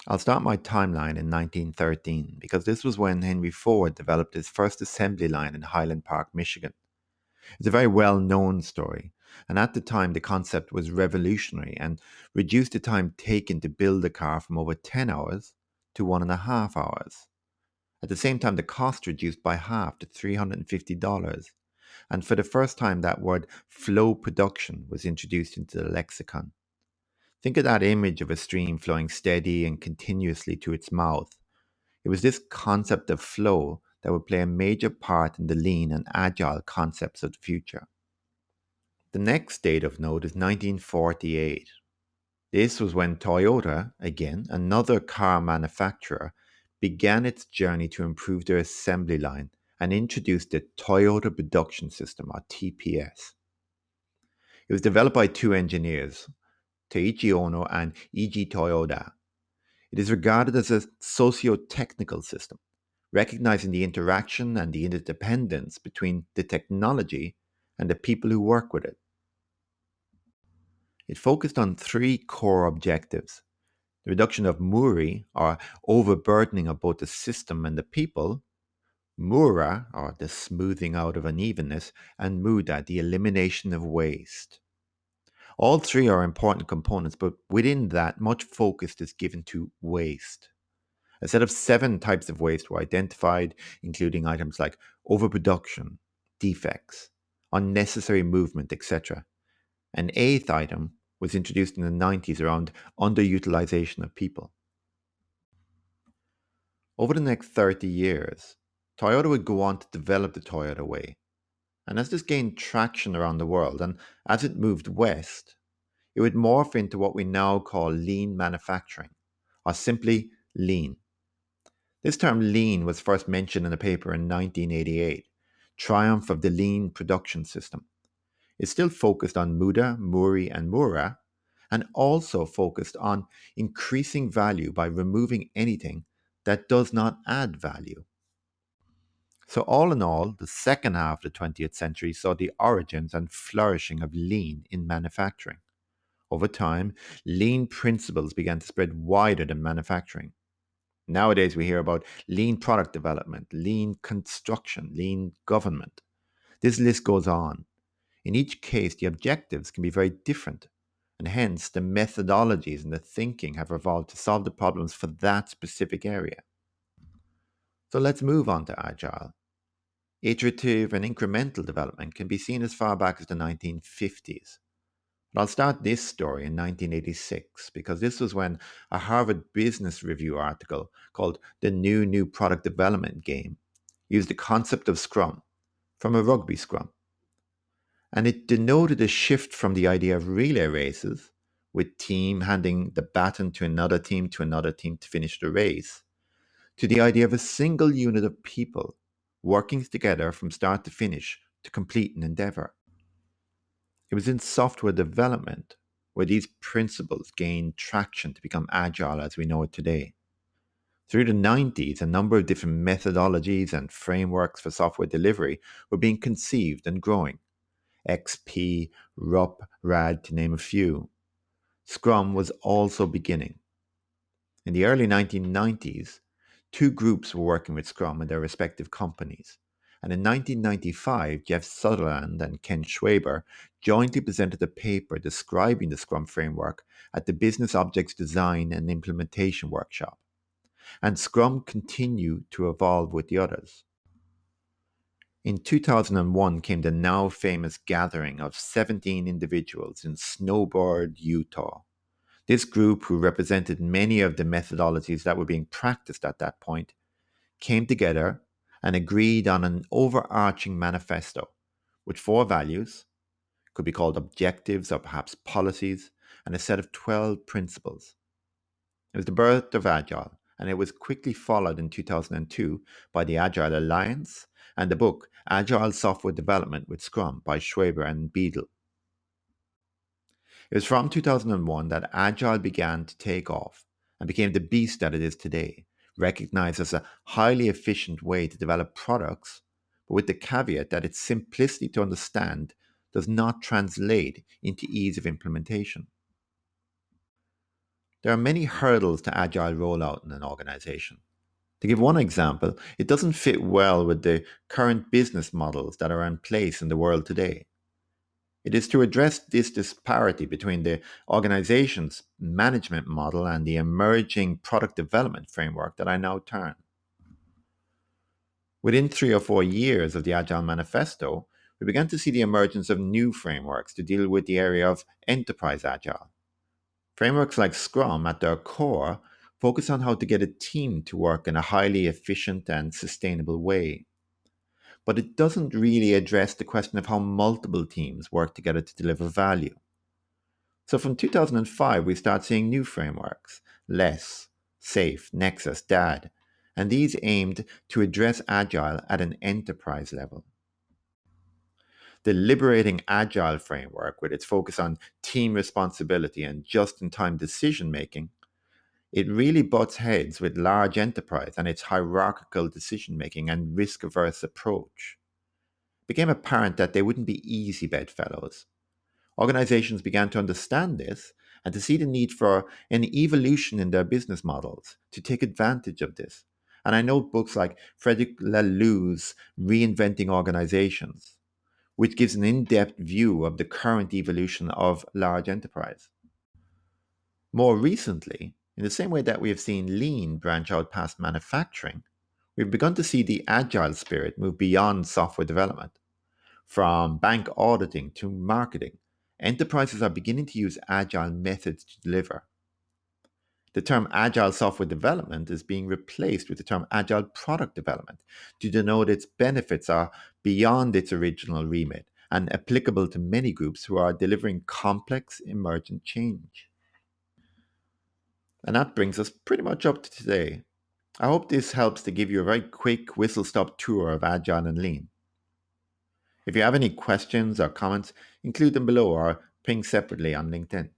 I'll start my timeline in 1913 because this was when Henry Ford developed his first assembly line in Highland Park, Michigan. It's a very well known story, and at the time the concept was revolutionary and reduced the time taken to build a car from over 10 hours to 1.5 hours. At the same time, the cost reduced by half to $350, and for the first time, that word flow production was introduced into the lexicon. Think of that image of a stream flowing steady and continuously to its mouth. It was this concept of flow that would play a major part in the lean and agile concepts of the future. The next date of note is 1948. This was when Toyota, again another car manufacturer, began its journey to improve their assembly line and introduced the Toyota Production System, or TPS. It was developed by two engineers, Teiichi Ono and Eiji Toyoda. It is regarded as a socio-technical system, recognizing the interaction and the interdependence between the technology and the people who work with it. It focused on three core objectives: the reduction of muri, or overburdening of both the system and the people, mura, or the smoothing out of unevenness, and muda, the elimination of waste. All three are important components, but within that, much focus is given to waste. A set of 7 types of waste were identified, including items like overproduction, defects, unnecessary movement, etc. An eighth item was introduced in the 90s around underutilization of people. Over the next 30 years, Toyota would go on to develop the Toyota Way. And as this gained traction around the world, and as it moved west, it would morph into what we now call lean manufacturing, or simply lean. This term lean was first mentioned in a paper in 1988, Triumph of the Lean Production System. It still focused on muda, muri, and mura, and also focused on increasing value by removing anything that does not add value. So, all in all, the second half of the 20th century saw the origins and flourishing of lean in manufacturing. Over time, lean principles began to spread wider than manufacturing. Nowadays, we hear about lean product development, lean construction, lean government. This list goes on. In each case, the objectives can be very different, and hence the methodologies and the thinking have evolved to solve the problems for that specific area. So let's move on to Agile. Iterative and incremental development can be seen as far back as the 1950s. But I'll start this story in 1986 because this was when a Harvard Business Review article called The New Product Development Game used the concept of Scrum from a rugby scrum. And it denoted a shift from the idea of relay races, with team handing the baton to another team to finish the race, to the idea of a single unit of people working together from start to finish to complete an endeavor. It was in software development where these principles gained traction to become agile as we know it today. Through the 90s, a number of different methodologies and frameworks for software delivery were being conceived and growing. XP, RUP, RAD, to name a few. Scrum was also beginning. In the early 1990s, two groups were working with Scrum in their respective companies. And in 1995, Jeff Sutherland and Ken Schwaber jointly presented a paper describing the Scrum framework at the Business Objects Design and Implementation Workshop. And Scrum continued to evolve with the others. In 2001 came the now famous gathering of 17 individuals in Snowbird, Utah. This group, who represented many of the methodologies that were being practiced at that point, came together and agreed on an overarching manifesto with 4 values, could be called objectives or perhaps policies, and a set of 12 principles. It was the birth of Agile, and it was quickly followed in 2002 by the Agile Alliance and the book Agile Software Development with Scrum by Schwaber and Beadle. It was from 2001 that Agile began to take off and became the beast that it is today, recognized as a highly efficient way to develop products, but with the caveat that its simplicity to understand does not translate into ease of implementation. There are many hurdles to agile rollout in an organization. To give one example, it doesn't fit well with the current business models that are in place in the world today. It is to address this disparity between the organization's management model and the emerging product development framework that I now turn. Within 3 or 4 years of the Agile Manifesto, we began to see the emergence of new frameworks to deal with the area of enterprise agile. Frameworks like Scrum, at their core, focus on how to get a team to work in a highly efficient and sustainable way. But it doesn't really address the question of how multiple teams work together to deliver value. So from 2005, we start seeing new frameworks: Less, Safe, Nexus, DAD, and these aimed to address Agile at an enterprise level. The Liberating Agile framework, with its focus on team responsibility and just in time decision making, it really butts heads with large enterprise and its hierarchical decision making and risk averse approach. It became apparent that they wouldn't be easy bedfellows. Organizations began to understand this and to see the need for an evolution in their business models to take advantage of this. And I know books like Frederic Laloux's Reinventing Organizations, which gives an in depth view of the current evolution of large enterprise. More recently, in the same way that we have seen lean branch out past manufacturing, we've begun to see the agile spirit move beyond software development. From bank auditing to marketing, enterprises are beginning to use agile methods to deliver. The term agile software development is being replaced with the term agile product development to denote its benefits are beyond its original remit and applicable to many groups who are delivering complex emergent change. And that brings us pretty much up to today. I hope this helps to give you a very quick whistle stop tour of Agile and Lean. If you have any questions or comments, include them below or ping separately on LinkedIn.